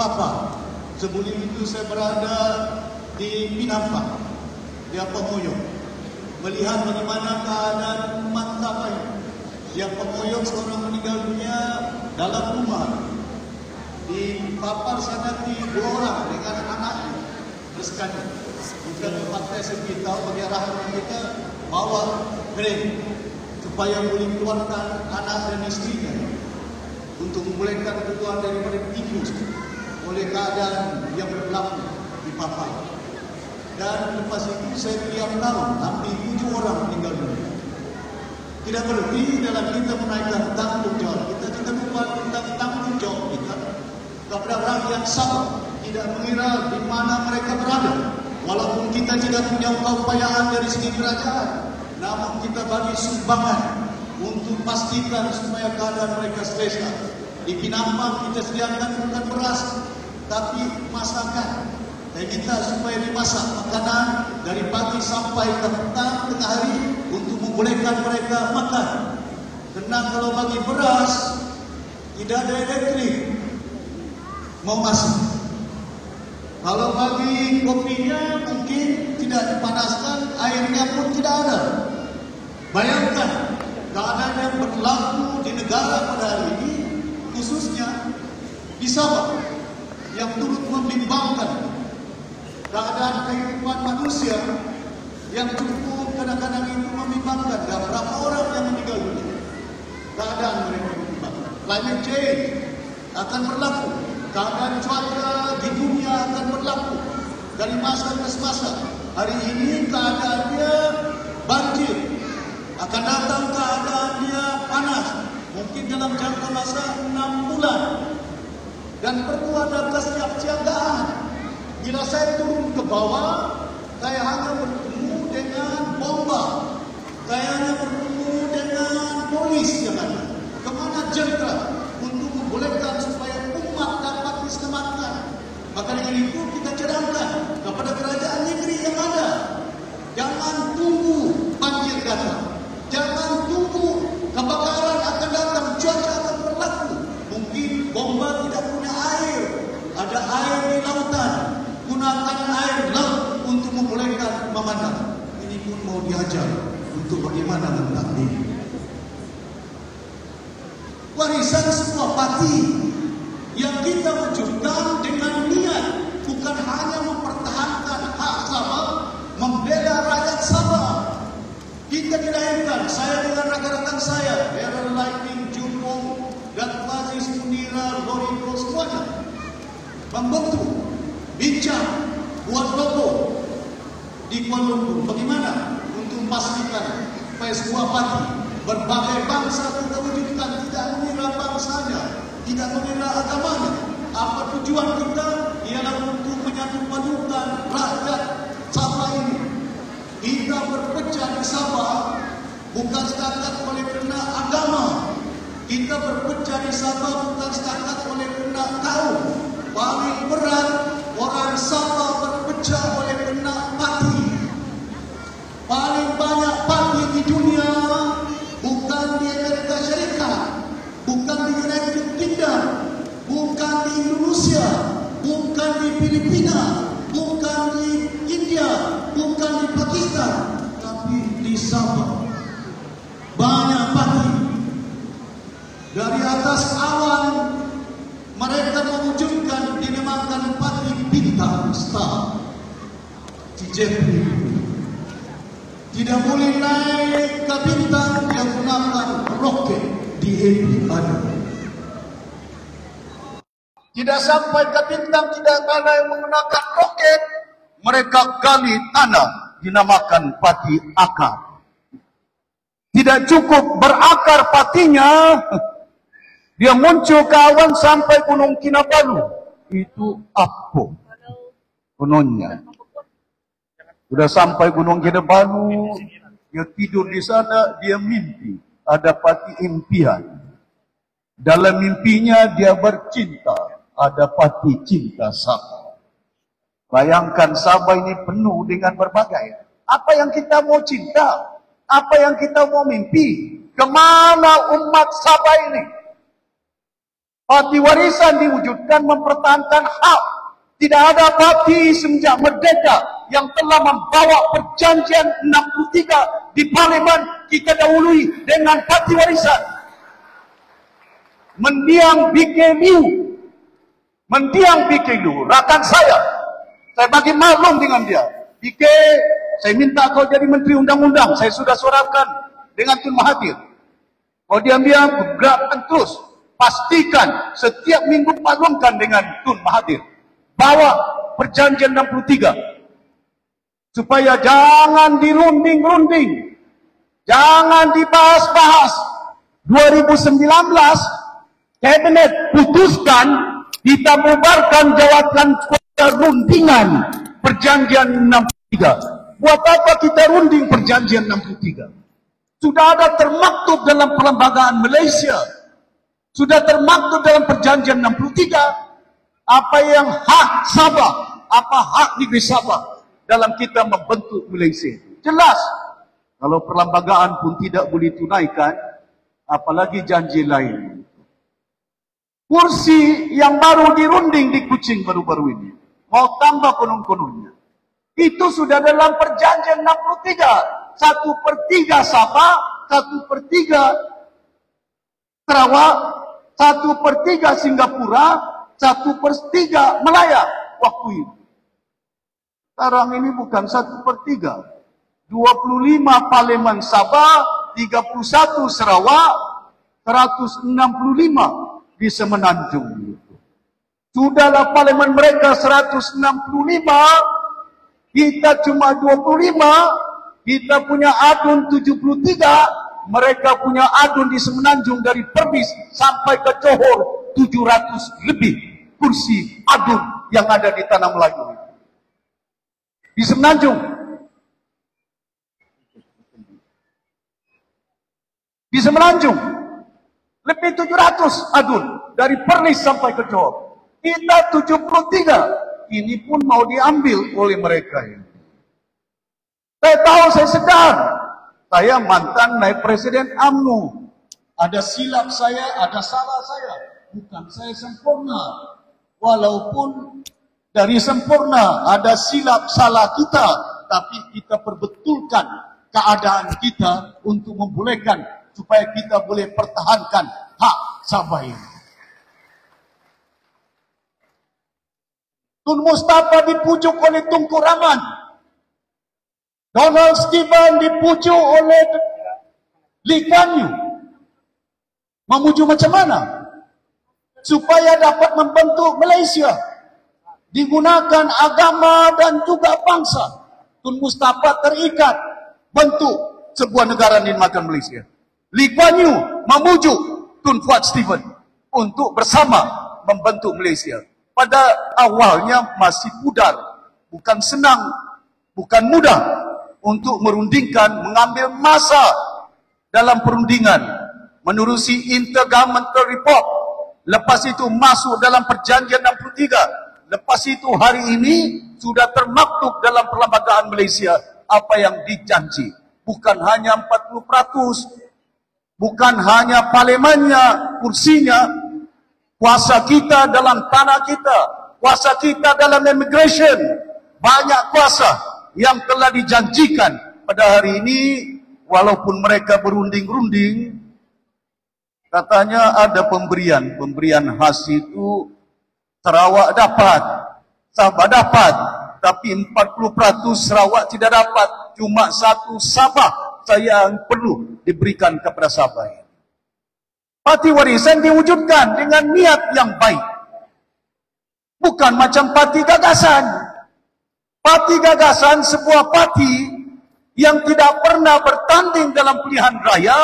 Papa. Sebelum itu saya berada di Pinampak, di Apamoyo, melihat bagaimana keadaan umat Sabah. Yang Pamoyo seorang meninggal dunia dalam rumah. Di Papar sana 2 orang dengan anak-anaknya bersekali. Bukan tempat saya tahu bagi arahan kita bawa kren supaya boleh keluarkan anak dan istrinya untuk membolehkan keluar daripada tikus oleh keadaan yang berlaku di Papar. Dan lepas itu saya tiap tahun hampir 7 orang meninggal dunia. Tidak berhenti dalam kita menaikkan tanggung jawab. Kita lupa tentang tanggung jawab kita kepada rakyat Sabah. Tidak mengira di mana mereka berada. Walaupun kita tidak punya keupayaan dari segi kerajaan, namun kita bagi sumbangan untuk pastikan supaya keadaan mereka selesa. Di Pinampak kita sediakan bukan beras, tapi masakan. Saya minta supaya dimasak makanan dari pagi sampai ke petang tengah hari untuk membolehkan mereka makan. Karena kalau bagi beras tidak ada elektrik, mau masak. Kalau bagi kopinya mungkin tidak dipanaskan, airnya pun tidak ada. Bayangkan keadaan yang berlaku di negara pada hari ini, khususnya di Sabah, yang turut membimbangkan keadaan kehidupan manusia yang cukup kadang-kadang itu membimbangkan. Dan berapa orang yang meninggal dunia, keadaan mereka membimbangkan. Climate change akan berlaku, keadaan cuaca di dunia akan berlaku dari masa ke masa. Hari ini keadaannya banjir, akan datang keadaannya panas, mungkin dalam jangka masa 6 bulan. Dan perlu ada kesiapsiagaan. Bila saya turun ke bawah, saya hanya bertemu dengan bomba, saya hanya bertemu dengan polis yang ada. Kemana jentera untuk membolehkan supaya umat dapat diselamatkan? Maka dengan itu kita cadangkan kepada kerajaan negeri yang ada, jangan tunggu banjir datang, jangan tunggu kebakaran akan datang, cuaca akan berlaku. Mungkin bomba tidak punya air, ada air di lautan. Gunakan air laut untuk membolehkan memandang. Ini pun mau diajar untuk bagaimana mentakdir. Warisan sebuah parti yang kita wujudkan dengan niat bukan hanya mempertahankan hak Sabah, membela rakyat Sabah. Kita dilahirkan, saya dengan rakan-rakan saya, Aaron Lightning, Jumbo, dan Fazis Munira, Loriko, semuanya membentuk, bincang, buat logo di Kuala Lumpur. Bagaimana untuk memastikan supaya sebuah parti berbagai bangsa kita wujudkan, tidak mengira bangsanya, tidak mengira agamanya. Apa tujuan kita? Ialah untuk menyatupadukan rakyat Sabah ini. Kita berpecah di Sabah bukan setakat oleh kerana agama. Kita berpecah di Sabah bukan setakat oleh kerana kaum. Paling berat orang Sabah berpecah oleh kerana parti. Paling banyak parti di dunia bukan di Amerika Syarikat, bukan di United Kingdom, bukan di Indonesia, bukan di Filipina, bukan di India, bukan di Pakistan, tapi di Sabah. Banyak parti. Dari atas awan mereka mewujudkan dinamakan parti bintang star. Jeffrey tidak boleh naik ke bintang yang menggunakan roket di ada. Tidak sampai ke bintang tidak ada yang menggunakan roket, mereka gali tanah dinamakan pati akar. Tidak cukup berakar patinya, dia muncul ke awan sampai Gunung Kinabalu. Itu apa gunungnya? Sudah sampai Gunung Kinabalu, dia tidur di sana, dia mimpi. Ada pati impian. Dalam mimpinya dia bercinta. Ada pati cinta Sabah. Bayangkan Sabah ini penuh dengan berbagai. Apa yang kita mau cinta? Apa yang kita mau mimpi? Kemana umat Sabah ini? Parti warisan diwujudkan mempertahankan hak. Tidak ada parti semenjak merdeka yang telah membawa perjanjian 63 di parlimen kita dahului dengan parti warisan. Mendiang BKLU, rakan saya bagi maklum dengan dia. BK, saya minta kau jadi menteri undang-undang, saya sudah suratkan dengan Tun Mahathir. Kau diam-diam bergerakkan terus, pastikan setiap minggu maklumkan dengan Tun Mahathir. Bawa perjanjian 63 supaya jangan dirunding-runding, jangan dibahas-bahas. 2019 Kabinet putuskan kita bubarkan jawatan kuasa rundingan perjanjian 63. Buat apa kita runding perjanjian 63? Sudah ada termaktub dalam perlembagaan Malaysia, sudah termaktub dalam perjanjian 63 apa yang hak Sabah, apa hak negeri Sabah dalam kita membentuk Malaysia. Jelas. Kalau perlembagaan pun tidak boleh tunaikan, apalagi janji lain. Kursi yang baru dirunding di Kuching baru-baru ini, mau tambah konon-kononnya, itu sudah dalam perjanjian 63. 1/3 Sabah, 1/3 Sarawak, 1/3 Singapura, 1/3 Malaya waktu itu. Sekarang ini bukan 1/3. 25 parlimen Sabah, 31 Sarawak, 165 di Semenanjung. Sudahlah parlimen mereka 165, kita cuma 25, kita punya adun 73, mereka punya adun di Semenanjung dari Perlis sampai ke Johor 700 lebih kursi adun yang ada di Tanah Melayu. Di Semenanjung. Di Semenanjung. Lebih 700 adun dari Perlis sampai ke Johor. Kita 73. Ini pun mau diambil oleh mereka ini. Saya tahu, saya sedar. Saya mantan naib presiden UMNO. Ada silap saya, ada salah saya. Bukan saya sempurna. Walaupun dari sempurna ada silap salah kita, tapi kita perbetulkan keadaan kita untuk membolehkan supaya kita boleh pertahankan hak Sabah ini. Tun Mustafa dipujuk oleh Tunku Rahman. Donald Stephen dipujuk oleh Lee Kuan Yew. Memuju macam mana? Supaya dapat membentuk Malaysia. Digunakan agama dan juga bangsa. Tun Mustafa terikat bentuk sebuah negara dinamakan Malaysia. Lee Kuan Yew memujuk Tun Fuad Stephen untuk bersama membentuk Malaysia. Pada awalnya masih pudar, bukan senang, bukan mudah untuk merundingkan, mengambil masa dalam perundingan, menerusi Intergovernmental Report. Lepas itu masuk dalam perjanjian 63. Lepas itu hari ini sudah termaktub dalam perlembagaan Malaysia apa yang dijanji. Bukan hanya 40%, bukan hanya parlimennya, kursinya, kuasa kita dalam tanah kita, kuasa kita dalam immigration, banyak kuasa yang telah dijanjikan pada hari ini. Walaupun mereka berunding-runding, katanya ada pemberian khas itu, Sarawak dapat, Sabah dapat, tapi 40% Sarawak tidak dapat, cuma 1 Sabah saya yang perlu diberikan kepada Sabah. Parti warisan diwujudkan dengan niat yang baik. Bukan macam parti gagasan. Parti gagasan sebuah parti yang tidak pernah bertanding dalam pilihan raya,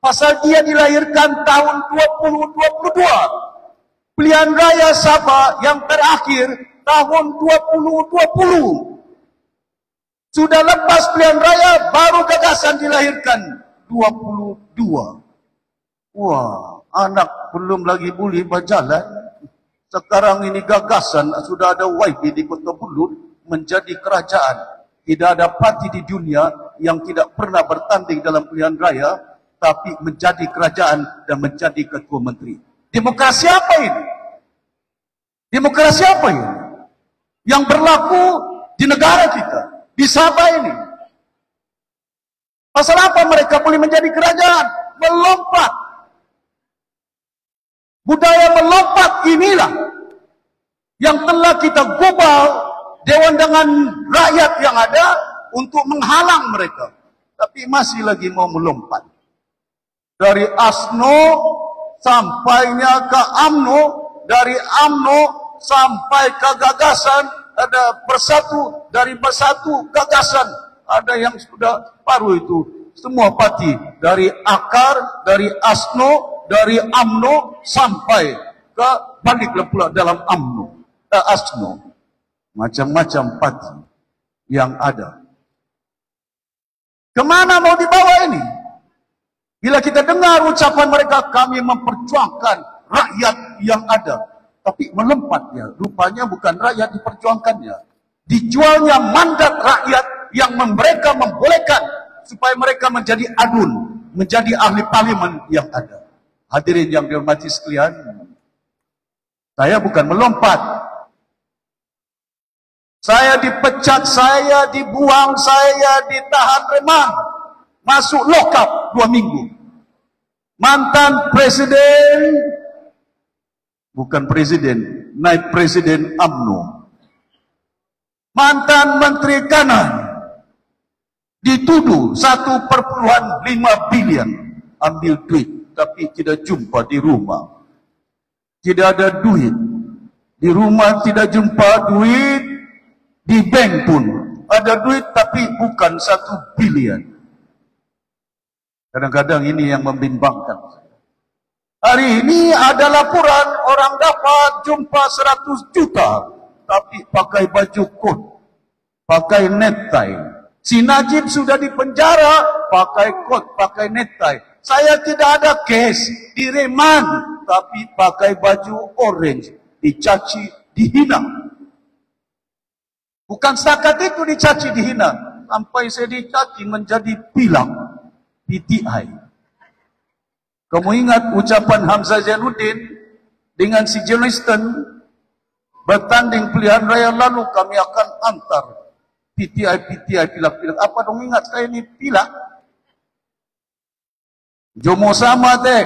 pasal dia dilahirkan tahun 2022. Pilihan raya Sabah yang terakhir tahun 2020. Sudah lepas pilihan raya, baru gagasan dilahirkan 22. Wah, anak belum lagi boleh berjalan. Sekarang ini gagasan sudah ada YB di Kota Bulut menjadi kerajaan. Tidak ada parti di dunia yang tidak pernah bertanding dalam pilihan raya, tapi menjadi kerajaan dan menjadi ketua menteri. Demokrasi apa ini? Demokrasi apa ini? Yang berlaku di negara kita, di Sabah ini. Pasal apa mereka boleh menjadi kerajaan? Melompat. Budaya melompat inilah yang telah kita gubal dewan dengan rakyat yang ada untuk menghalang mereka. Tapi masih lagi mau melompat. Dari ASNO sampainya ke AMNO, dari AMNO sampai ke gagasan, ada bersatu, dari bersatu gagasan, ada yang sudah baru itu. Semua parti, dari akar, dari ASNO, dari AMNO, sampai ke baliklah pula dalam ASNO. Macam-macam parti yang ada. Kemana mau dibawa ini? Bila kita dengar ucapan mereka, kami memperjuangkan rakyat yang ada. Tapi melempatnya, rupanya bukan rakyat diperjuangkannya. Dijualnya mandat rakyat yang mereka membolehkan supaya mereka menjadi adun, menjadi ahli parlimen yang ada. Hadirin yang dihormati sekalian, saya bukan melompat. Saya dipecat, saya dibuang, saya ditahan remang. Masuk lokap 2 minggu. Mantan presiden, bukan presiden, naik presiden AMNO. Mantan menteri kanan, dituduh 1,5 bilion ambil duit, tapi tidak jumpa di rumah. Tidak ada duit. Di rumah tidak jumpa duit, di bank pun ada duit tapi bukan 1 bilion. Kadang-kadang ini yang membimbangkan. Hari ini ada laporan orang dapat jumpa 100 juta tapi pakai baju kot, pakai necktie. Si Najib sudah dipenjara pakai kot, pakai necktie. Saya tidak ada case, direman tapi pakai baju orange, dicaci, dihina. Bukan setakat itu dicaci, dihina, sampai saya dicaci menjadi pilang PTI. Kamu ingat ucapan Hamzah Zainuddin dengan si John Lyston bertanding pilihan raya lalu, kami akan antar PTI pilak-pilak. Apa dong ingat saya ini pilak? Jomo sama deh.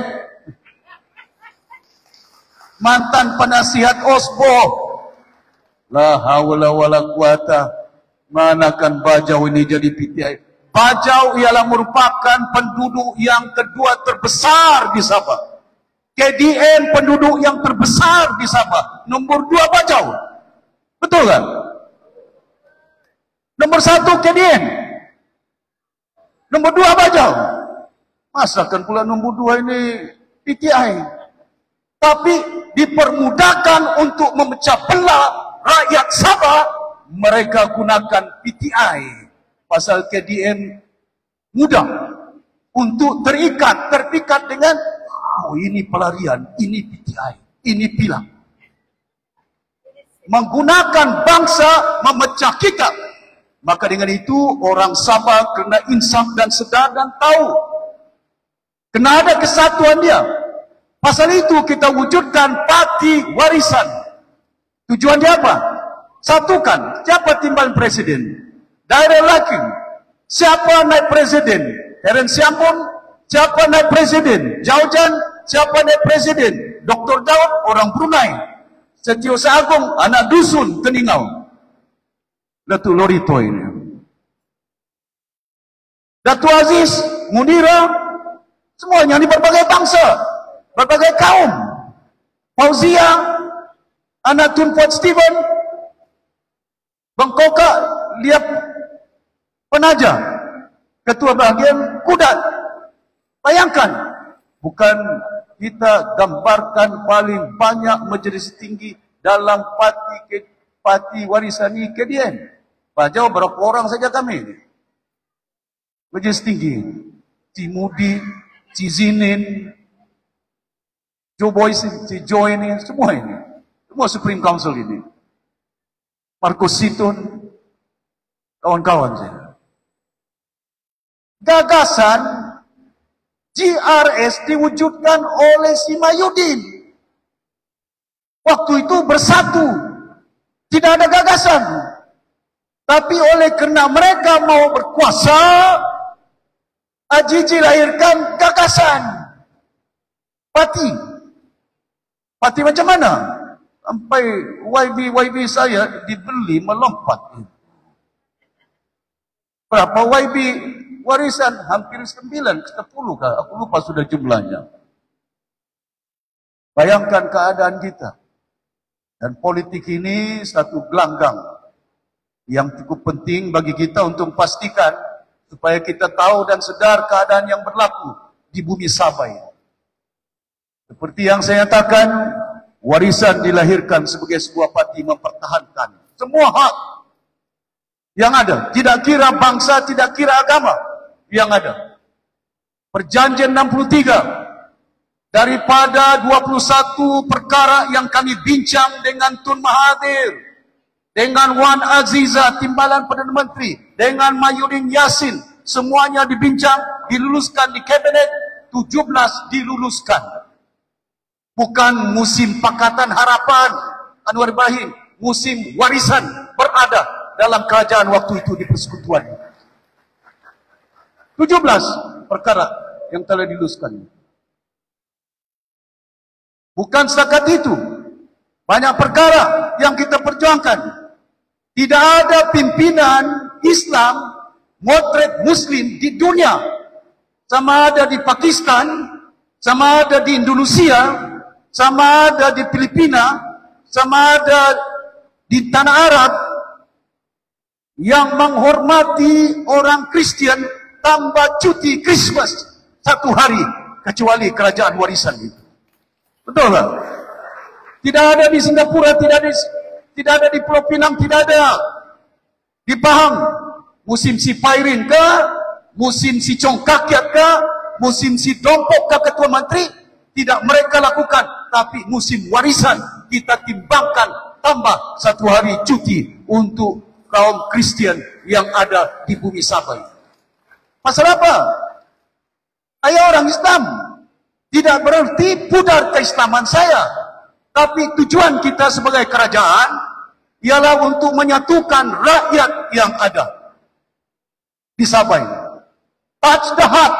Mantan penasihat Osbo. La hawla wala quwata. Manakan Bajau ini jadi PTI. Bajau ialah merupakan penduduk yang kedua terbesar di Sabah. KDN penduduk yang terbesar di Sabah. Nombor 2 Bajau. Betul kan? Nombor 1 KDN. Nombor 2 Bajau. Masakan pula nombor 2 ini PTI. Tapi dipermudahkan untuk memecah belah rakyat Sabah, mereka gunakan PTI. Pasal KDN mudah untuk terpikat dengan, oh ini pelarian, ini PTI, ini pilang. Menggunakan bangsa memecah kita. Maka dengan itu orang Sabah kena insaf dan sedar dan tahu. Kena ada kesatuan dia. Pasal itu kita wujudkan parti warisan. Tujuan dia apa? Satukan. Siapa timbal presiden? Daerah Lakin. Siapa naik presiden? Heren Siampun. Siapa naik presiden? Jaujan. Siapa naik presiden? Dr. Daud, orang Brunei. Setiausaha Agung, anak dusun Keningau. Datuk Lorito ini. Datuk Aziz, Munira, semuanya di berbagai bangsa, berbagai kaum. Fauzia, anak Tun Fuad Steven, Bengkoka, Liap Penaja, Ketua Bahagian Kudat. Bayangkan, bukan kita gambarkan paling banyak majlis tinggi dalam parti warisan ini KDN. Bajau berapa orang saja kami ini. Majlis tinggi, Cimudi, Cizinin, Joe Boyce, Joe ini, semua ini. Semua Supreme Council ini. Marcos Siton, kawan-kawan saya. Gagasan GRS diwujudkan oleh si Mayudin. waktu itu bersatu, tidak ada gagasan. Tapi oleh kerana mereka mau berkuasa, AJJ lahirkan gagasan. Parti macam mana? Sampai YB saya dibeli melompat. Berapa YB warisan? Hampir 9 ke 10 kah? Aku lupa sudah jumlahnya. Bayangkan keadaan kita. Dan politik ini satu gelanggang yang cukup penting bagi kita untuk memastikan supaya kita tahu dan sedar keadaan yang berlaku di bumi Sabah ini. Seperti yang saya katakan, warisan dilahirkan sebagai sebuah parti mempertahankan semua hak yang ada. Tidak kira bangsa, tidak kira agama yang ada. Perjanjian 63. Daripada 21 perkara yang kami bincang dengan Tun Mahathir, dengan Wan Aziza, Timbalan Perdana Menteri, dengan Mahyudin Yassin, semuanya dibincang, diluluskan di kabinet, 17 diluluskan. Bukan musim Pakatan Harapan Anwar Ibrahim, musim warisan berada dalam kerajaan waktu itu di persekutuan. 17 perkara yang telah diluluskan. Bukan setakat itu, banyak perkara yang kita perjuangkan. Tidak ada pimpinan Islam moderat Muslim di dunia, sama ada di Pakistan, sama ada di Indonesia, sama ada di Filipina, sama ada di tanah Arab, yang menghormati orang Kristian tambah cuti Christmas 1 hari, kecuali kerajaan warisan itu. Betul tak? Tidak ada di Singapura, tidak ada di Pulau Pinang, tidak ada di Pahang. Musim si Pairin ke, musim si Congkakiat ke, musim si Dompok ke Ketua Menteri, tidak mereka lakukan. Tapi musim warisan kita timbangkan tambah 1 hari cuti untuk kaum Kristian yang ada di bumi Sabah. Pasal apa? Ayah orang Islam. Tidak berarti pudar keislaman saya. Tapi tujuan kita sebagai kerajaan ialah untuk menyatukan rakyat yang ada di Sabah ini. Touch the heart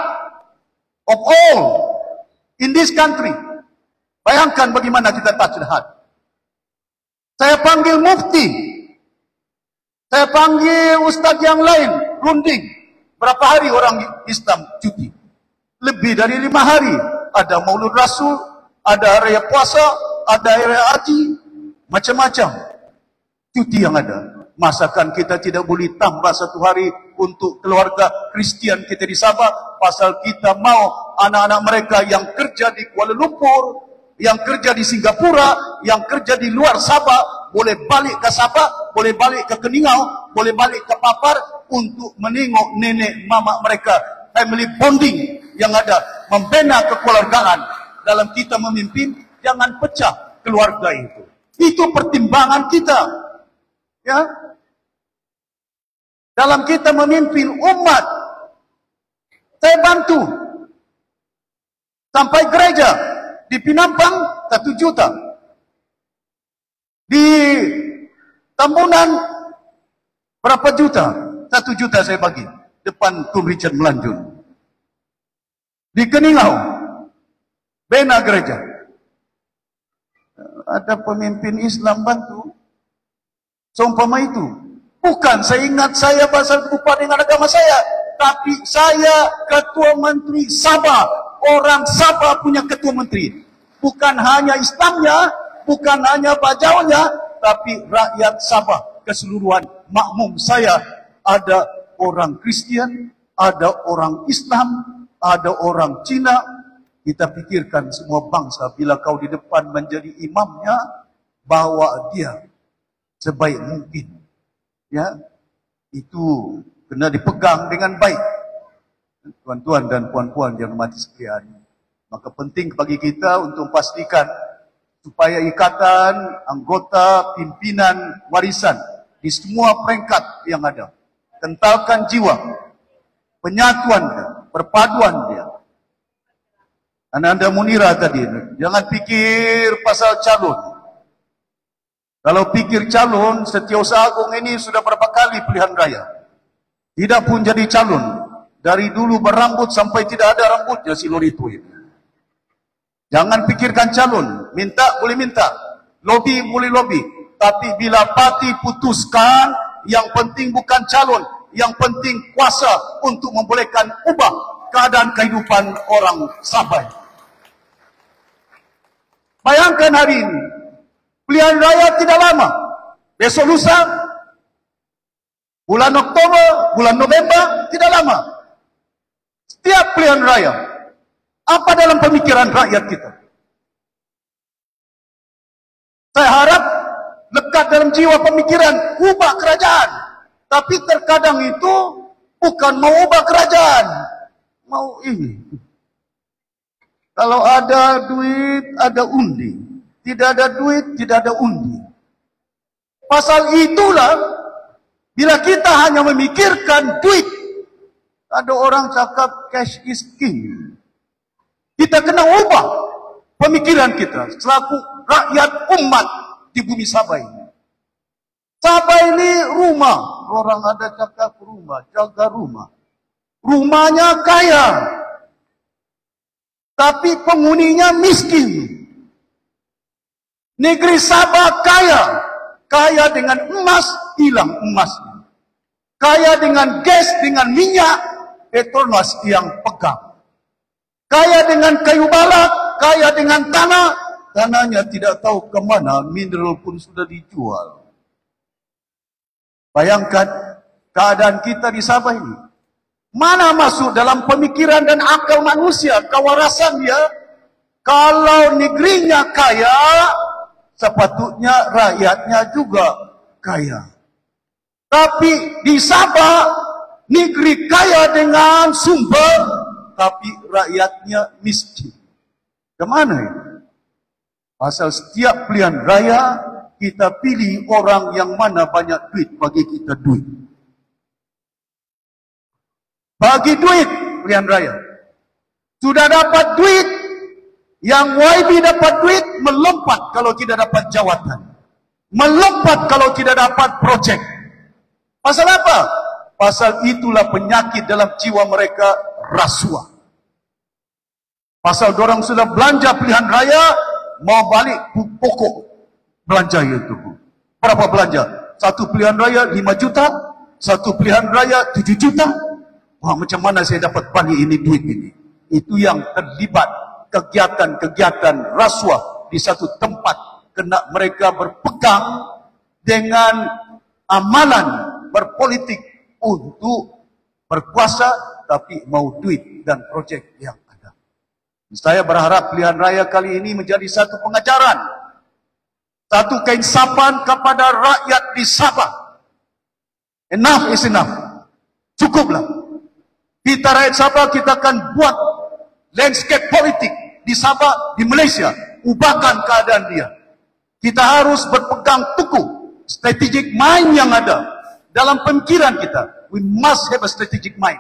of all in this country. Bayangkan bagaimana kita touch the heart. Saya panggil mufti. Saya panggil ustaz yang lain, runding. Berapa hari orang Islam cuti? Lebih dari 5 hari. Ada Maulud Rasul, ada raya puasa, ada raya haji, macam-macam cuti yang ada. Masakan kita tidak boleh tambah 1 hari untuk keluarga Kristian kita di Sabah, pasal kita mau anak-anak mereka yang kerja di Kuala Lumpur, yang kerja di Singapura, yang kerja di luar Sabah, boleh balik ke Sabah, boleh balik ke Keningau, boleh balik ke Papar untuk menengok nenek mama mereka. Family bonding yang ada, membina kekeluargaan dalam kita memimpin, jangan pecah keluarga itu. Itu pertimbangan kita. Ya. Dalam kita memimpin umat, saya bantu sampai gereja di Pinampang 1 juta, di Tambunan berapa juta? 1 juta saya bagi depan Tun Richard Melanjut. Di Keningau bina gereja, ada pemimpin Islam bantu. Seumpama itu, bukan saya ingat saya pasal berupa dengan agama saya, tapi saya Ketua Menteri Sabah. Orang Sabah punya Ketua Menteri, bukan hanya Islamnya, bukan hanya bajaunya, tapi rakyat Sabah keseluruhan makmum saya. Ada orang Kristian, ada orang Islam, ada orang Cina. Kita pikirkan semua bangsa, bila kau di depan menjadi imamnya, bawa dia sebaik mungkin. Ya, itu kena dipegang dengan baik. Tuan-tuan dan puan-puan yang mati sekalian, maka penting bagi kita untuk memastikan supaya ikatan anggota pimpinan warisan di semua peringkat yang ada, kentalkan jiwa, penyatuan dia, perpaduan dia. Anda Munira tadi, jangan pikir pasal calon. Kalau pikir calon, Setiausaha Agung ini sudah berapa kali pilihan raya. Tidak pun jadi calon. Dari dulu berambut sampai tidak ada rambutnya si Lorito itu. Jangan pikirkan calon. Minta boleh minta. Lobby boleh lobby. Tapi bila parti putuskan, yang penting bukan calon. Yang penting kuasa untuk membolehkan ubah keadaan kehidupan orang Sabah. Bayangkan hari ini. Pilihan raya tidak lama. Besok lusa, bulan Oktober, bulan November, tidak lama. Setiap pilihan raya, apa dalam pemikiran rakyat kita? Saya harap lekat dalam jiwa pemikiran ubah kerajaan. Tapi terkadang itu bukan mau ubah kerajaan. Mau ini. Kalau ada duit, ada undi. Tidak ada duit, tidak ada undi. Pasal itulah, bila kita hanya memikirkan duit, ada orang cakap cash is king. Kita kena ubah pemikiran kita selaku rakyat umat di bumi Sabah ini. Sabah ini rumah. Orang ada cakap rumah, jaga rumah. Rumahnya kaya. Tapi penghuninya miskin. Negeri Sabah kaya. Kaya dengan emas, hilang emasnya. Kaya dengan gas, dengan minyak, Petronas yang pegang. Kaya dengan kayu balak, kaya dengan tanah, tanahnya tidak tahu kemana, mineral pun sudah dijual. Bayangkan keadaan kita di Sabah ini. Mana masuk dalam pemikiran dan akal manusia, kewarasan dia, kalau negerinya kaya, sepatutnya rakyatnya juga kaya. Tapi di Sabah, negeri kaya dengan sumber, tapi rakyatnya miskin. Kemana itu? Pasal setiap pilihan raya, kita pilih orang yang mana banyak duit, bagi kita duit. Bagi duit, pilihan raya. Sudah dapat duit, yang YB dapat duit, melompat kalau tidak dapat jawatan. Melompat kalau tidak dapat projek. Pasal apa? Pasal itulah penyakit dalam jiwa mereka, rasuah. Pasal dorang sudah belanja pilihan raya, mau balik pokok belanja itu. Berapa belanja? Satu pilihan raya 5 juta, satu pilihan raya 7 juta. Wah, macam mana saya dapat balik ini duit ini? Itu yang terlibat kegiatan-kegiatan rasuah di satu tempat, kena mereka berpegang dengan amalan berpolitik untuk berkuasa, tapi mau duit dan projek yang ada. Saya berharap pilihan raya kali ini menjadi satu pengajaran, satu keinsapan kepada rakyat di Sabah. Enough is enough. Cukuplah. Kita rakyat Sabah, kita akan buat landscape politik di Sabah, di Malaysia. Ubahkan keadaan dia. Kita harus berpegang teguh strategic mind yang ada dalam pemikiran kita. We must have a strategic mind.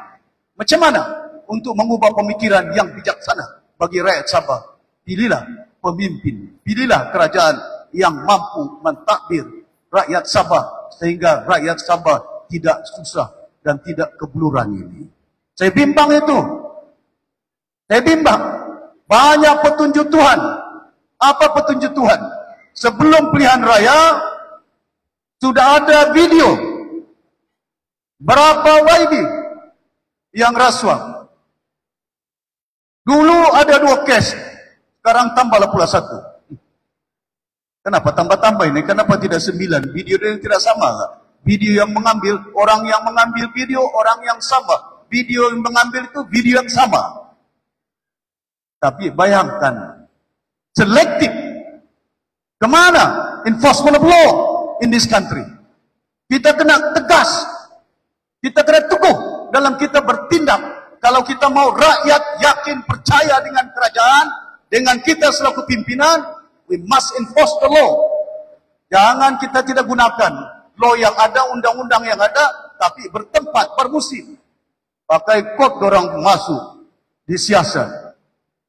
Macam mana untuk mengubah pemikiran yang bijaksana bagi rakyat Sabah? Pilihlah pemimpin, pilihlah kerajaan yang mampu mentadbir rakyat Sabah sehingga rakyat Sabah tidak susah dan tidak kebuluran ini. Saya bimbang itu. Saya bimbang. Banyak petunjuk Tuhan. Apa petunjuk Tuhan? Sebelum pilihan raya, sudah ada video. Berapa YB yang rasuah. Dulu ada 2 kes. Sekarang tambahlah pula 1. Kenapa tambah-tambah ini? Kenapa tidak 9? Video ini tidak sama tak? Video yang mengambil, orang yang mengambil video, orang yang sama. Video yang mengambil itu video yang sama. Tapi bayangkan, selektif. Kemana enforcement of law in this country? Kita kena tegas. Kita kena teguh dalam kita bertindak. Kalau kita mau rakyat yakin percaya dengan kerajaan, dengan kita selaku pimpinan, we must enforce the law. Jangan kita tidak gunakan law yang ada, undang-undang yang ada, tapi bertempat, bermusim. Pakai kod orang masuk di siasat.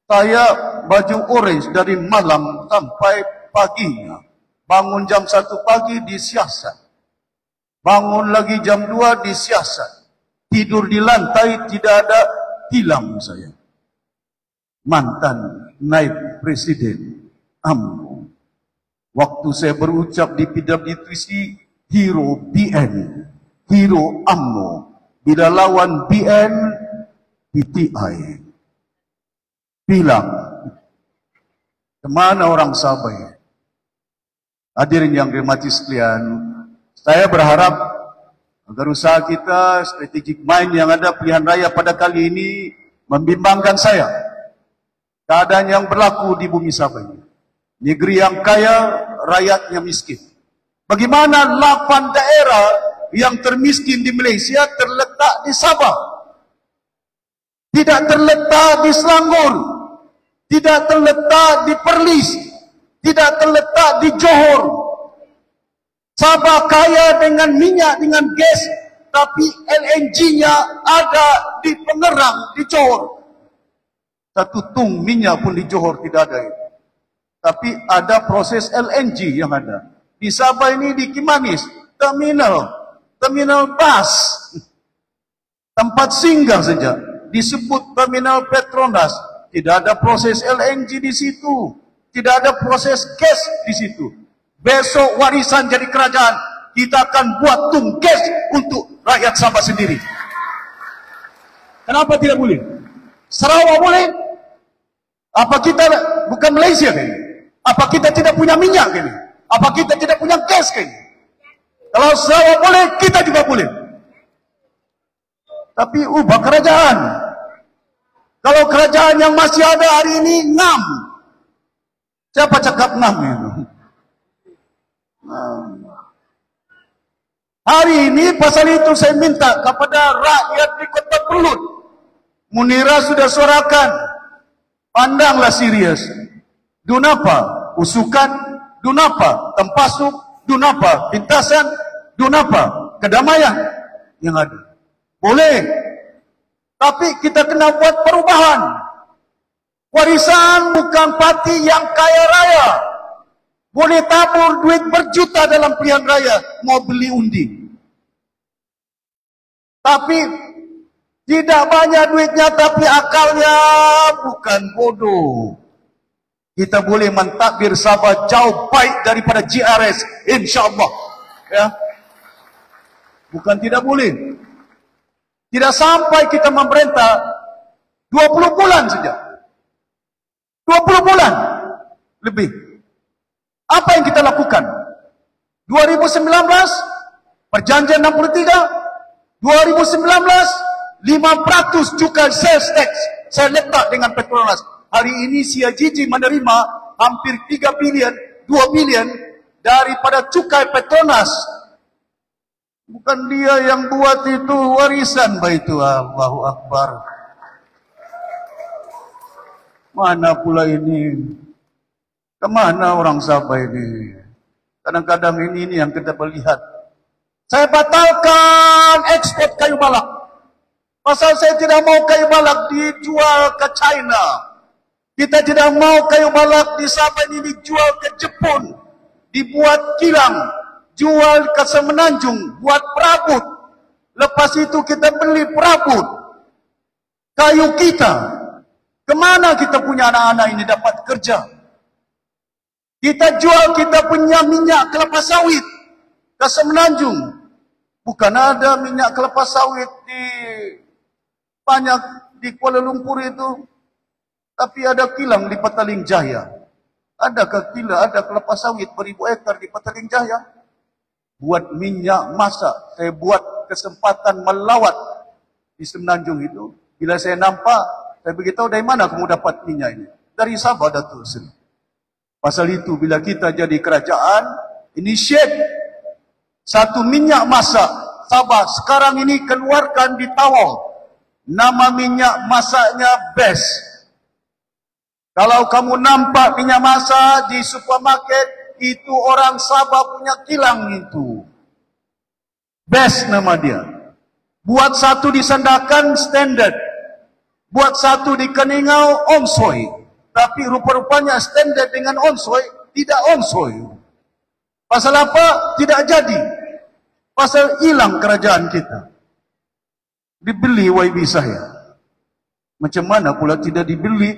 Saya baju orange dari malam sampai paginya. Bangun jam 1 pagi disiasat. Bangun lagi jam 2 disiasat. Tidur di lantai tidak ada tilam saya. Mantan naib presiden UMNO. Waktu saya berucap di PWTC, hero BN, hero UMNO. Bila lawan BN, PTI. Bilang, kemana orang Sabah? Hadirin yang dirahmati sekalian, saya berharap agar usaha kita, strategic mind yang ada pilihan raya pada kali ini membimbangkan saya. Keadaan yang berlaku di bumi Sabah ini. Negeri yang kaya, rakyatnya miskin. Bagaimana 8 daerah yang termiskin di Malaysia terletak di Sabah? Tidak terletak di Selangor, tidak terletak di Perlis, tidak terletak di Johor. Sabah kaya dengan minyak, dengan gas, tapi LNG-nya ada di Pengerang, di Johor. Satu tung minyak pun di Johor tidak ada itu. Tapi ada proses LNG yang ada. Di Sabah ini di Kimanis, terminal bus, tempat singgah saja. Disebut terminal Petronas. Tidak ada proses LNG di situ. Tidak ada proses gas di situ. Besok warisan jadi kerajaan, kita akan buat tung gas untuk rakyat Sabah sendiri. Kenapa tidak boleh? Sarawak boleh? Apa kita bukan Malaysia kan? Apa kita tidak punya minyak kan? Apa kita tidak punya gas kan? Kalau Sarawak boleh, kita juga boleh. Tapi ubah kerajaan. Kalau kerajaan yang masih ada hari ini 6. Siapa cakap 6 itu? Hari ini pasal itu saya minta kepada rakyat di Kota Perlut. Munira sudah suarakan. Pandanglah serius. Dunapa? Usukan. Dunapa? Tempasuk. Dunapa? Pintasan. Dunapa? Kedamaian yang ada. Boleh. Tapi kita kena buat perubahan. Warisan bukan parti yang kaya raya. Boleh tabur duit berjuta dalam pilihan raya. Mau beli undi. Tapi tidak banyak duitnya, tapi akalnya bukan bodoh. Kita boleh mentadbir Sabah jauh baik daripada GRS. InsyaAllah. Ya. Bukan tidak boleh. Tidak sampai kita memerintah 20 bulan saja. 20 bulan lebih. Apa yang kita lakukan? 2019, perjanjian 63, 2019, 500 cukai sales tax saya letak dengan Petronas. Hari ini CIGG menerima hampir 3 bilion, 2 bilion daripada cukai Petronas. Bukan dia yang buat itu, warisan itu. Allahu Akbar. Mana pula ini? Kemana orang Sabah ini? Kadang-kadang ini yang kita melihat. Saya batalkan ekspor kayu balak. Pasal saya tidak mau kayu balak dijual ke China. Kita tidak mau kayu balak di Sabah ini dijual ke Jepun. Dibuat kilang. Jual ke Semenanjung. Buat perabot. Lepas itu kita beli perabot. Kayu kita. Kemana kita punya anak-anak ini dapat kerja? Kita jual kita punya minyak kelapa sawit ke Semenanjung. Bukan ada minyak kelapa sawit di banyak di Kuala Lumpur itu. Tapi ada kilang di Petaling Jaya. Adakah kilang, ada kelapa sawit beribu ekar di Petaling Jaya? Buat minyak masak. Saya buat kesempatan melawat di Semenanjung itu. Bila saya nampak, saya beritahu dari mana kamu dapat minyak ini? Dari Sabah, Datuk Seri. Pasal itu bila kita jadi kerajaan, initiate satu minyak masak Sabah sekarang ini keluarkan di Tawau. Nama minyak masaknya Best. Kalau kamu nampak minyak masak di supermarket, itu orang Sabah punya kilang itu. Best nama dia. Buat satu di Sandakan standard. Buat satu di Keningau Onsoi. Tapi rupa-rupanya standard dengan Onsoi tidak Onsoi. Pasal apa? Tidak jadi. Pasal hilang kerajaan kita. Dibeli YB saya. Macam mana pula tidak dibeli?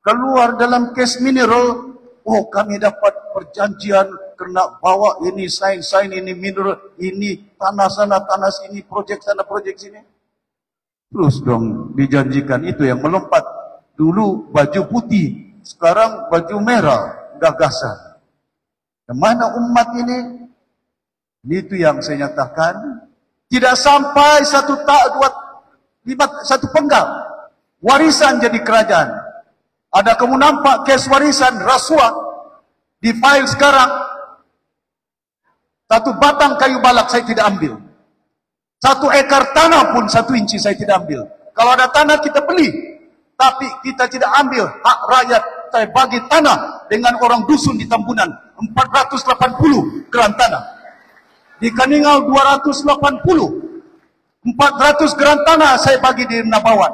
Keluar dalam kes mineral, oh kami dapat perjanjian kena bawa ini sain ini mineral, ini tanah sana, tanah sini, projek sana, projek sini. Terus dong dijanjikan itu yang melompat. Dulu baju putih, sekarang baju merah, gagasan. Kemana umat ini? Itu yang saya nyatakan. Tidak sampai satu penggal warisan jadi kerajaan. Ada kamu nampak kes warisan rasuah di file sekarang. Satu batang kayu balak saya tidak ambil. 1 ekar tanah pun 1 inci saya tidak ambil. Kalau ada tanah kita beli, tapi kita tidak ambil hak rakyat. Saya bagi tanah dengan orang dusun di Tambunan 480 geran tanah. Di Kaningau 280. 400 geran tanah saya bagi di Nabawan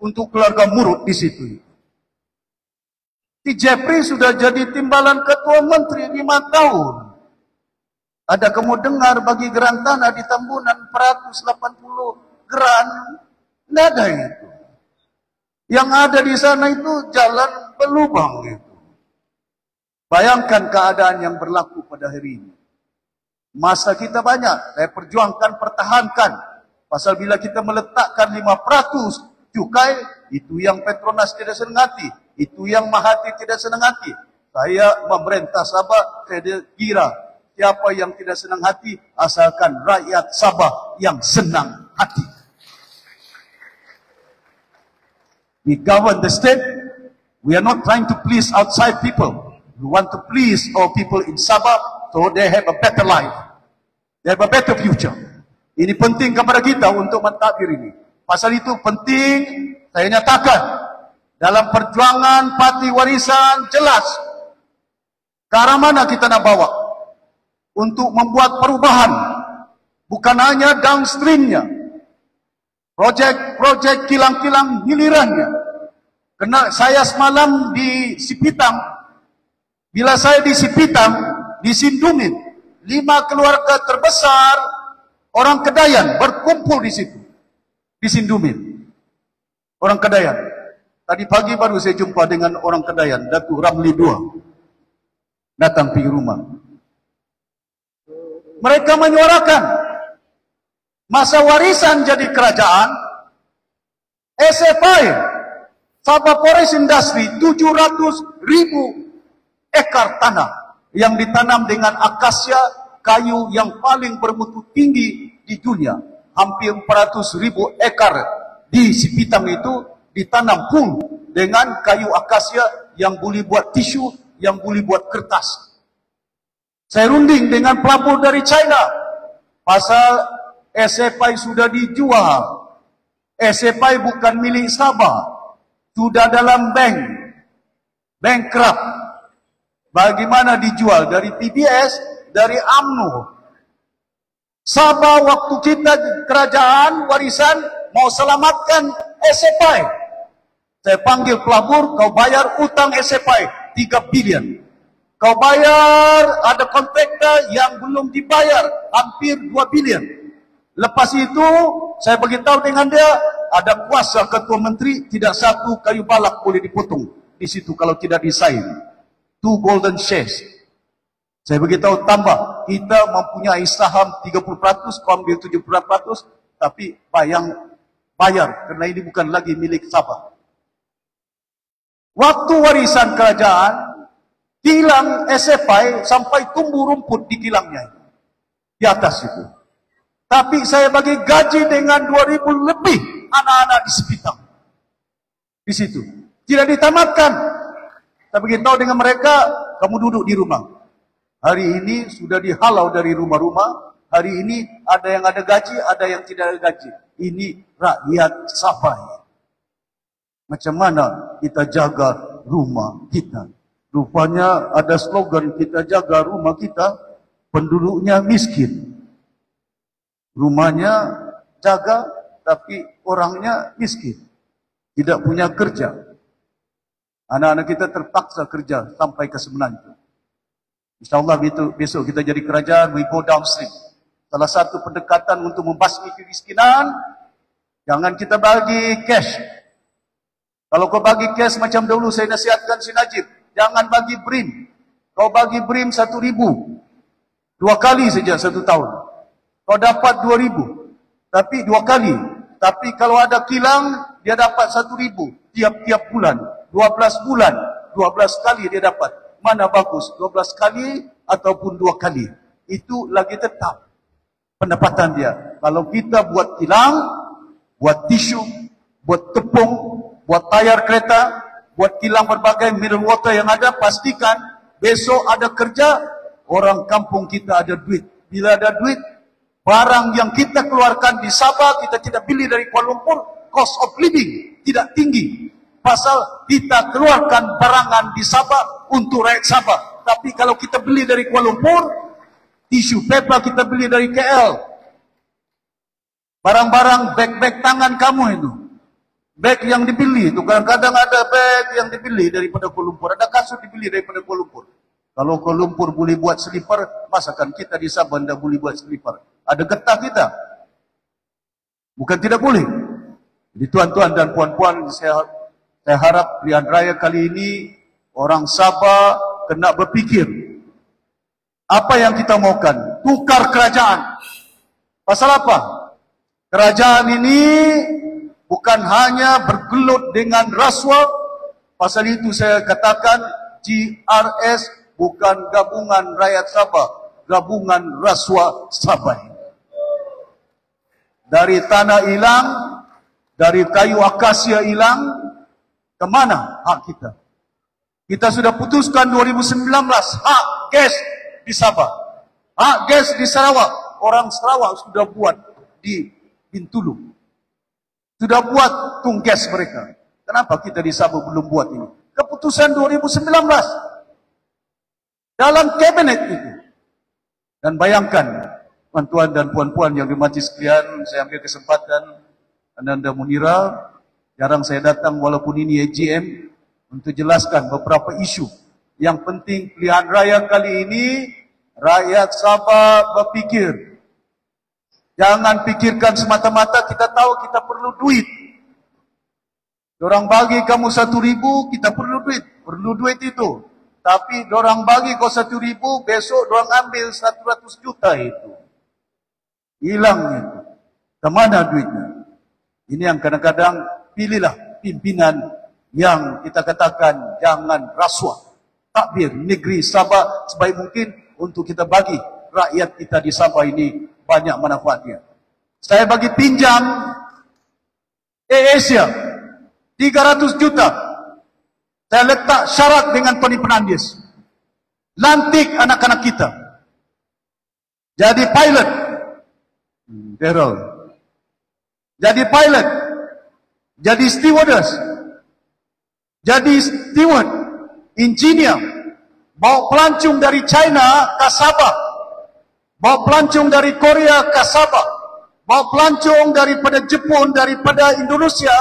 untuk keluarga Murut di situ. Di Jeffrey sudah jadi timbalan ketua menteri 5 tahun. Ada kamu dengar bagi geran tanah di Tambunan 480 geran? Tidak ada itu. Yang ada di sana itu jalan berlubang itu. Bayangkan keadaan yang berlaku pada hari ini. Masa kita banyak, saya perjuangkan, pertahankan. Pasal bila kita meletakkan 5% cukai, itu yang Petronas tidak senang hati, itu yang Mahathir tidak senang hati. Saya memerintah Sabah, saya kira siapa yang tidak senang hati, asalkan rakyat Sabah yang senang hati. We govern the state, we are not trying to please outside people. We want to please our people in Sabah, so they have a better life. They have a better future. Ini penting kepada kita untuk mentadbir ini. Pasal itu penting saya nyatakan dalam perjuangan parti warisan jelas ke arah mana kita nak bawa untuk membuat perubahan, bukan hanya downstreamnya, projek kilang-kilang hilirannya. Kena saya semalam di Sipitang, bila saya di Sipitang, di Sindumin, 5 keluarga terbesar orang Kedayan berkumpul di situ, di Sindumin. Orang Kedayan. Tadi pagi baru saya jumpa dengan orang Kedayan, Datuk Ramli II, datang pergi rumah. Mereka menyuarakan masa warisan jadi kerajaan, SFI, Sabah Forest Industry, 700,000 ekar tanah yang ditanam dengan akasia, kayu yang paling bermutu tinggi di dunia. Hampir 400,000 ekar di Sipitang itu ditanam full dengan kayu akasia yang boleh buat tisu, yang boleh buat kertas. Saya runding dengan pelabur dari China. Pasal SFI sudah dijual. SFI bukan milik Sabah. Sudah dalam bank. Bankrupt. Bagaimana dijual? Dari PBS, dari UMNO. Sabah waktu kita kerajaan warisan mau selamatkan SFI. Saya panggil pelabur, kau bayar utang SFI 3 bilion. Kau bayar, ada kontraktor yang belum dibayar hampir 2 bilion. Lepas itu saya beritahu dengan dia, ada kuasa ketua menteri, tidak 1 kayu balak boleh dipotong di situ kalau tidak disain. 2 golden shares. Saya beritahu tambah, kita mempunyai saham 30%, kau ambil 70%, tapi bayar, kerana ini bukan lagi milik Sabah. Waktu warisan kerajaan, kilang SFI sampai tumbuh rumput di kilangnya, di atas itu. Tapi saya bagi gaji dengan 2,000 lebih anak-anak di Sipitang. Di situ. Tidak ditamatkan. Saya beritahu dengan mereka, kamu duduk di rumah. Hari ini sudah dihalau dari rumah-rumah. Hari ini ada yang ada gaji, ada yang tidak ada gaji. Ini rakyat Sabah. Macam mana kita jaga rumah kita? Rupanya ada slogan kita jaga rumah kita, penduduknya miskin. Rumahnya jaga, tapi orangnya miskin. Tidak punya kerja. Anak-anak kita terpaksa kerja sampai ke semenanjung. InsyaAllah besok kita jadi kerajaan, we go downstream. Salah satu pendekatan untuk membasmi kemiskinan, jangan kita bagi cash. Kalau kau bagi cash macam dulu saya nasihatkan si Najib, jangan bagi BRIM. Kau bagi BRIM 1,000, 2 kali saja 1 tahun. Kau dapat 2,000, tapi 2 kali. Tapi kalau ada kilang, dia dapat 1,000 tiap-tiap bulan. 12 bulan, 12 kali dia dapat. Mana bagus, 12 kali ataupun 2 kali. Itu lagi tetap pendapatan dia. Kalau kita buat kilang, buat tisu, buat tepung, buat tayar kereta, buat kilang berbagai mineral water yang ada, pastikan besok ada kerja, orang kampung kita ada duit. Bila ada duit, barang yang kita keluarkan di Sabah, kita tidak beli dari Kuala Lumpur, cost of living tidak tinggi. Pasal kita keluarkan barangan di Sabah untuk rakyat Sabah. Tapi kalau kita beli dari Kuala Lumpur, tisu paper kita beli dari KL. Barang-barang beg-beg tangan kamu itu. Beg yang dibeli itu, kadang-kadang ada beg yang dibeli daripada Kuala Lumpur. Ada kasut dibeli daripada Kuala Lumpur. Kalau Kuala Lumpur boleh buat slipper, masakan kita di Sabah tidak boleh buat slipper. Ada getah kita. Bukan tidak boleh. Jadi tuan-tuan dan puan-puan, saya harap pilihan raya kali ini orang Sabah kena berfikir. Apa yang kita maukan? Tukar kerajaan. Pasal apa? Kerajaan ini bukan hanya bergelut dengan rasuah. Pasal itu saya katakan GRS bukan gabungan rakyat Sabah, gabungan rasuah Sabah. Dari tanah hilang, dari kayu akasia hilang, kemana hak kita? Kita sudah putuskan 2019 hak gas di Sabah, hak gas di Sarawak. Orang Sarawak sudah buat di Bintulu, sudah buat tunggas mereka. Kenapa kita di Sabah belum buat ini? Keputusan 2019 dalam kabinet itu. Dan bayangkan, tuan-tuan dan puan-puan yang dimati sekalian, saya ambil kesempatan, Ananda Munira, jarang saya datang walaupun ini AGM, untuk jelaskan beberapa isu. Yang penting pilihan raya kali ini, rakyat Sabah berfikir. Jangan pikirkan semata-mata kita tahu kita perlu duit. Dorang bagi kamu 1,000, kita perlu duit itu. Tapi dorang bagi kau 1,000, besok dorang ambil 100 juta itu. Hilang itu. Kemana duitnya? Ini yang kadang-kadang pilihlah pimpinan yang kita katakan jangan rasuah. Takbir negeri Sabah sebaik mungkin untuk kita bagi rakyat kita di Sabah ini banyak manfaatnya. Saya bagi pinjam Asia 300 juta. Saya letak syarat dengan Tony Fernandes. Lantik anak-anak kita. Jadi pilot. Daryl. Jadi pilot. Jadi stewardess. Jadi steward. Engineer. Bawa pelancong dari China ke Sabah. Bawa pelancong dari Korea ke Sabah. Bawa pelancong daripada Jepun, daripada Indonesia,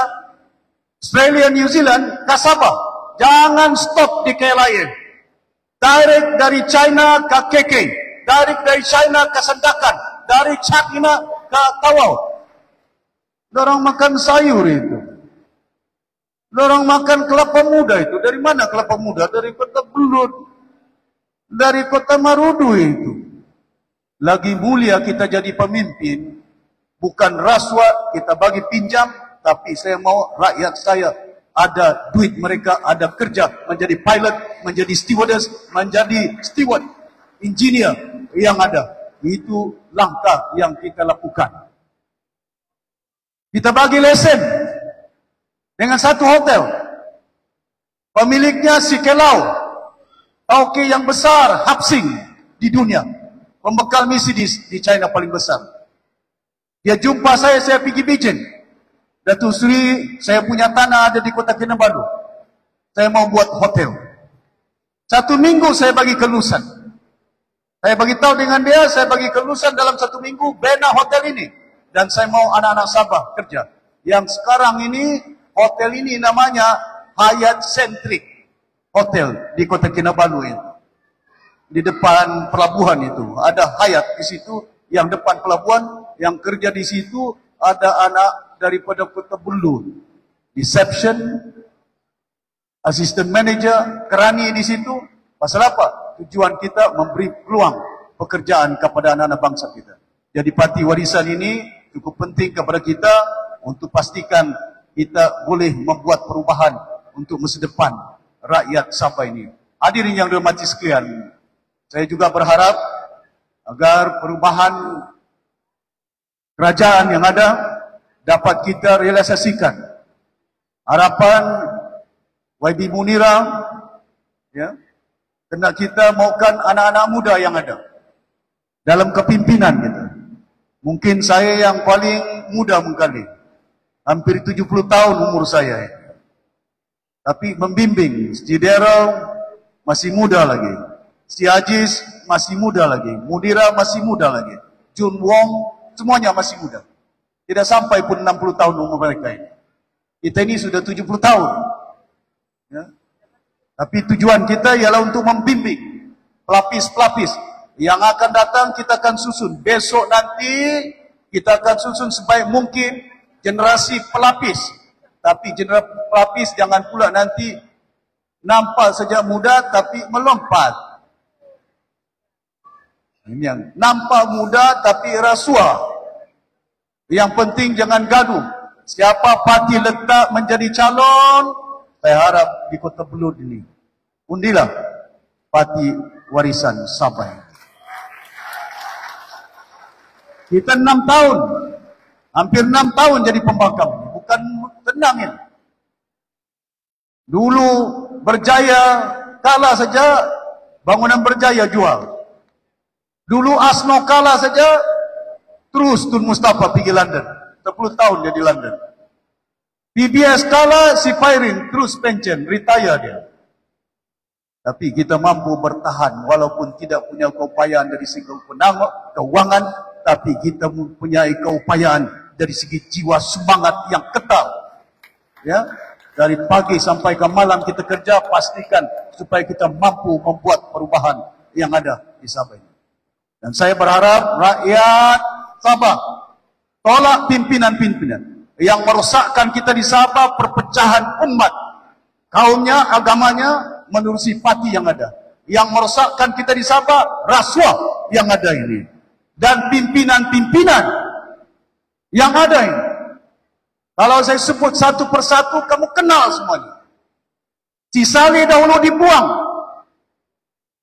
Australia, New Zealand ke Sabah. Jangan stop di KLIA. Direct dari China ke KK. Direct dari China ke Sandakan. Dari China ke Tawau. Dorang makan sayur itu. Dorang makan kelapa muda itu. Dari mana kelapa muda? Dari kota Belut. Dari kota Marudu itu. Lagi mulia kita jadi pemimpin. Bukan rasuah kita bagi pinjam. Tapi saya mau rakyat saya ada duit mereka, ada kerja. Menjadi pilot, menjadi stewardess, menjadi steward, engineer yang ada. Itu langkah yang kita lakukan. Kita bagi lesen dengan satu hotel. Pemiliknya si Kelau, tauke yang besar, Hapsing di dunia. Pembekal misi di China paling besar. Dia jumpa saya pergi Beijing. Datuk Seri, saya punya tanah ada di Kota Kinabalu. Saya mau buat hotel. 1 minggu saya bagi kelulusan. Saya bagi tahu dengan dia, saya bagi kelulusan dalam 1 minggu, bina hotel ini. Dan saya mau anak-anak Sabah kerja. Yang sekarang ini, hotel ini namanya Hyatt Centric Hotel di Kota Kinabalu ini. di depan pelabuhan itu. Ada Hayat di situ, yang depan pelabuhan, yang kerja di situ ada anak daripada Kota Belu. Reception, assistant manager, kerani di situ. Pasal apa? Tujuan kita memberi peluang pekerjaan kepada anak-anak bangsa kita. Jadi parti warisan ini cukup penting kepada kita untuk pastikan kita boleh membuat perubahan untuk masa depan rakyat Sabah ini. Hadirin yang dirahmati sekalian, saya juga berharap agar perubahan kerajaan yang ada dapat kita realisasikan. Harapan YB Munira, ya, kena kita maukan anak-anak muda yang ada dalam kepimpinan kita. Mungkin saya yang paling muda mengkali, hampir 70 tahun umur saya. Tapi membimbing, Siti Daryl masih muda lagi, Siti Aziz masih muda lagi, Munira masih muda lagi, Jun Wong semuanya masih muda. Tidak sampai pun 60 tahun umur mereka ini. Kita ini sudah 70 tahun. Ya. Tapi tujuan kita ialah untuk membimbing pelapis-pelapis yang akan datang. Kita akan susun besok nanti, kita akan susun sebaik mungkin generasi pelapis. Tapi generasi pelapis jangan pula nanti nampak saja muda tapi melompat. Ini yang nampak muda tapi rasuah. Yang penting jangan gaduh. Siapa parti letak menjadi calon, saya harap di Kota Belud ini undilah parti warisan Sabah. Kita 6 tahun, hampir 6 tahun jadi pembangkang, bukan tenang ini. Dulu Berjaya kalah saja, Bangunan Berjaya jual. Dulu ASNO kalah saja, terus Tun Mustafa pergi London. 10 tahun dia di London. PBS kalah, si Fairin terus pension, retire dia. Tapi kita mampu bertahan walaupun tidak punya keupayaan dari segi keuangan, tapi kita mempunyai keupayaan dari segi jiwa semangat yang ketal. Ya, dari pagi sampai ke malam kita kerja, pastikan supaya kita mampu membuat perubahan yang ada di Sabah ini. Dan saya berharap rakyat Sabah tolak pimpinan-pimpinan yang merosakkan kita di Sabah, perpecahan umat, kaumnya, agamanya, menerusi parti yang ada. Yang merosakkan kita di Sabah, rasuah yang ada ini. Dan pimpinan-pimpinan yang ada ini. Kalau saya sebut satu persatu, kamu kenal semuanya. Cisali dahulu dibuang.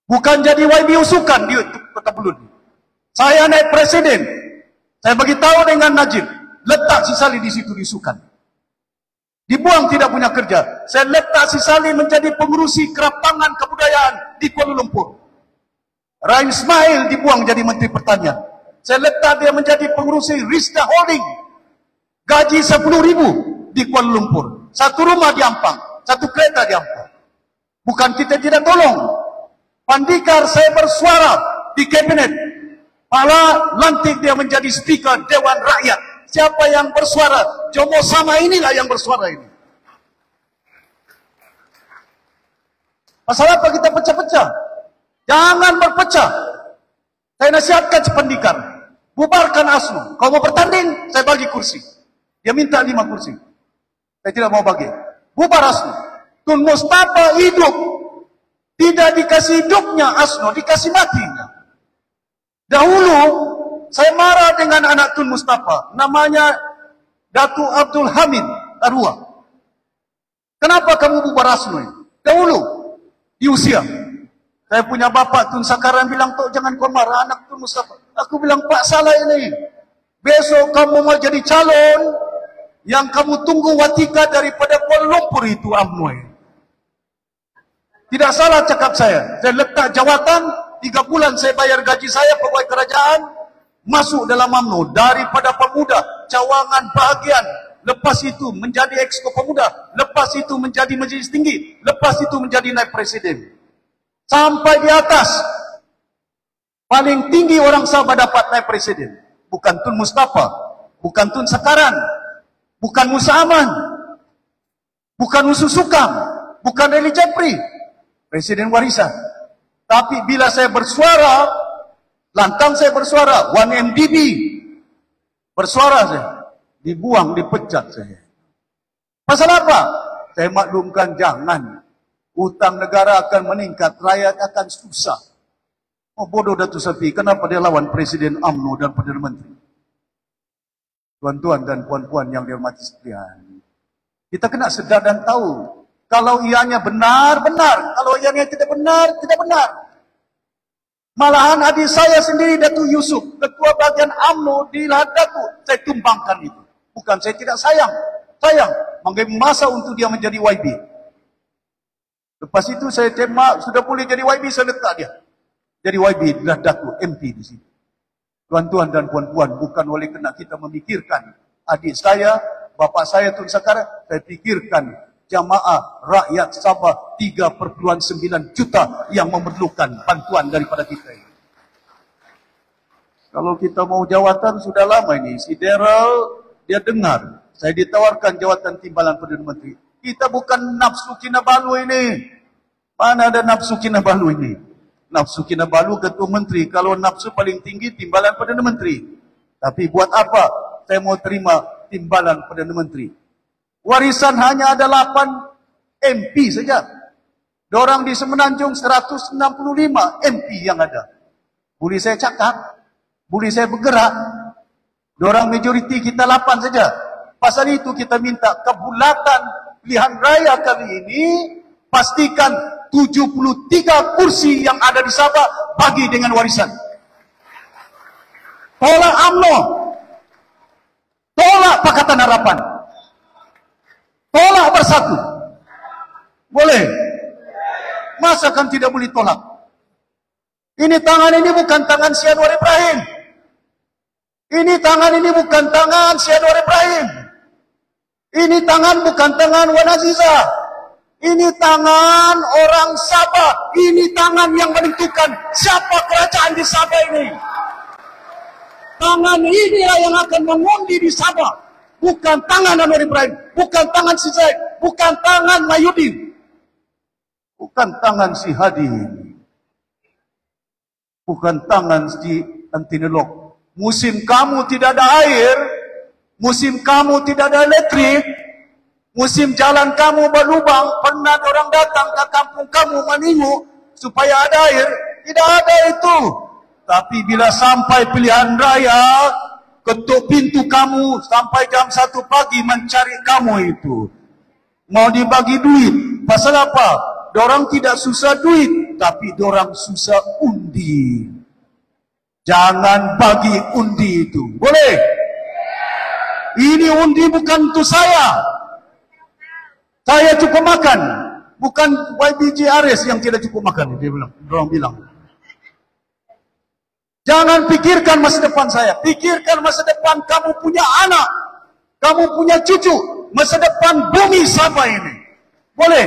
Bukan jadi YB usukan di Kota Belud. Saya naik presiden. Saya bagi tahu dengan Najib, letak Cisali di situ disukan. Dibuang tidak punya kerja. Saya letak Cisali menjadi pengurusi kerapangan kebudayaan di Kuala Lumpur. Rahim Ismail dibuang jadi Menteri Pertanian. Saya letak dia menjadi pengurusi Rizda Holding. Gaji 10.000 di Kuala Lumpur. Satu rumah di Ampang, satu kereta di Ampang. Bukan kita tidak tolong. Pandikar saya bersuara di kabinet. Malah lantik dia menjadi speaker Dewan Rakyat. Siapa yang bersuara? Jomo Sama inilah yang bersuara ini. Pasal apa kita pecah-pecah? Jangan berpecah. Saya nasihatkan sependikar. Bubarkan ASNO. Kalau mau bertanding, saya bagi kursi. Dia minta 5 kursi. Saya tidak mau bagi. Bubar ASNO. Tun Mustafa hidup. Tidak dikasih hidupnya ASNO, dikasih matinya. Dahulu, saya marah dengan anak Tun Mustafa. Namanya Datuk Abdul Hamid Arwah. Kenapa kamu bubar ASNO ini? Dahulu, di usia. Saya punya bapak Tun Sakaran bilang, Tok jangan kau marah anak Tun Mustafa. Aku bilang, Pak salah ini. Besok kamu mau jadi calon, yang kamu tunggu watika daripada Kuala Lumpur itu UMNO ini. Tidak salah cakap saya. Saya letak jawatan, 3 bulan saya bayar gaji saya, pegawai kerajaan, masuk dalam UMNO. Daripada pemuda, cawangan bahagian. Lepas itu menjadi exco pemuda. Lepas itu menjadi majlis tinggi. Lepas itu menjadi naib presiden. Sampai di atas. Paling tinggi orang Sabah dapat naib presiden. Bukan Tun Mustafa. Bukan Tun Sakaran. Bukan Musa Aman. Bukan Usu Sukam. Bukan Reli Japri. Presiden warisan. Tapi bila saya bersuara, lantang saya bersuara, 1MDB, bersuara saya, dibuang, dipecat saya. Pasal apa? Saya maklumkan jangan. Hutang negara akan meningkat, rakyat akan susah. Oh bodoh Datuk Seri, kenapa dia lawan Presiden UMNO dan Perdana Menteri? Tuan-tuan dan puan-puan yang dihormati sekalian, kita kena sedar dan tahu, kalau ianya benar, benar. Kalau ianya tidak benar, tidak benar. Malahan adik saya sendiri, Datuk Yusuf, Ketua Bagian UMNO di Lahad Datuk, saya tumbangkan itu. Bukan saya tidak sayang. Sayang, mengambil masa untuk dia menjadi YB. Lepas itu saya tembak, sudah boleh jadi YB, saya letak dia. Jadi YB, Lahad Datuk, MP di sini. Tuan-tuan dan puan-puan, bukan oleh kena kita memikirkan adik saya, bapa saya Tun Sekarang, saya pikirkan jamaah rakyat Sabah 3.9 juta yang memerlukan bantuan daripada kita ini. Kalau kita mau jawatan sudah lama ini. Si Daryl, dia dengar. Saya ditawarkan jawatan timbalan Perdana Menteri. Kita bukan nafsu Kinabalu ini. Mana ada nafsu Kinabalu ini? Nafsu Kinabalu Ketua Menteri. Kalau nafsu paling tinggi timbalan Perdana Menteri. Tapi buat apa saya mau terima timbalan Perdana Menteri? Warisan hanya ada 8 MP saja. Dorang di Semenanjung 165 MP yang ada. Boleh saya cakap? Boleh saya bergerak? Dorang majoriti kita 8 saja. Pasal itu kita minta kebulatan pilihan raya kali ini, pastikan 73 kursi yang ada di Sabah bagi dengan warisan. Tolak UMNO. Tolak Pakatan Harapan. Tolak Bersatu. Boleh? Masa kan tidak boleh tolak? Ini tangan ini bukan tangan si Anwar Ibrahim. Ini tangan ini bukan tangan si Anwar Ibrahim. Ini tangan bukan tangan Wan Azizah. Ini tangan orang Sabah. Ini tangan yang menentukan siapa kerajaan di Sabah ini. Tangan inilah yang akan mengundi di Sabah. Bukan tangan Anwar Ibrahim. Bukan tangan si Zaid. Bukan tangan Mahyudin. Bukan tangan si Hadi. Bukan tangan si Antinolog. Musim kamu tidak ada air. Musim kamu tidak ada elektrik. Musim jalan kamu berlubang. Pernah orang datang ke kampung kamu meningu supaya ada air. Tidak ada itu. Tapi bila sampai pilihan raya, ketuk pintu kamu sampai jam 1 pagi mencari kamu itu. Mau dibagi duit. Pasal apa? Dorang tidak susah duit, tapi dorang susah undi. Jangan bagi undi itu. Boleh? Ini undi bukan untuk saya. Saya cukup makan. Bukan YBJ Aris yang tidak cukup makan. Dia bilang. Dorang bilang. Jangan pikirkan masa depan saya. Pikirkan masa depan kamu punya anak. Kamu punya cucu. Masa depan bumi Sabah ini. Boleh?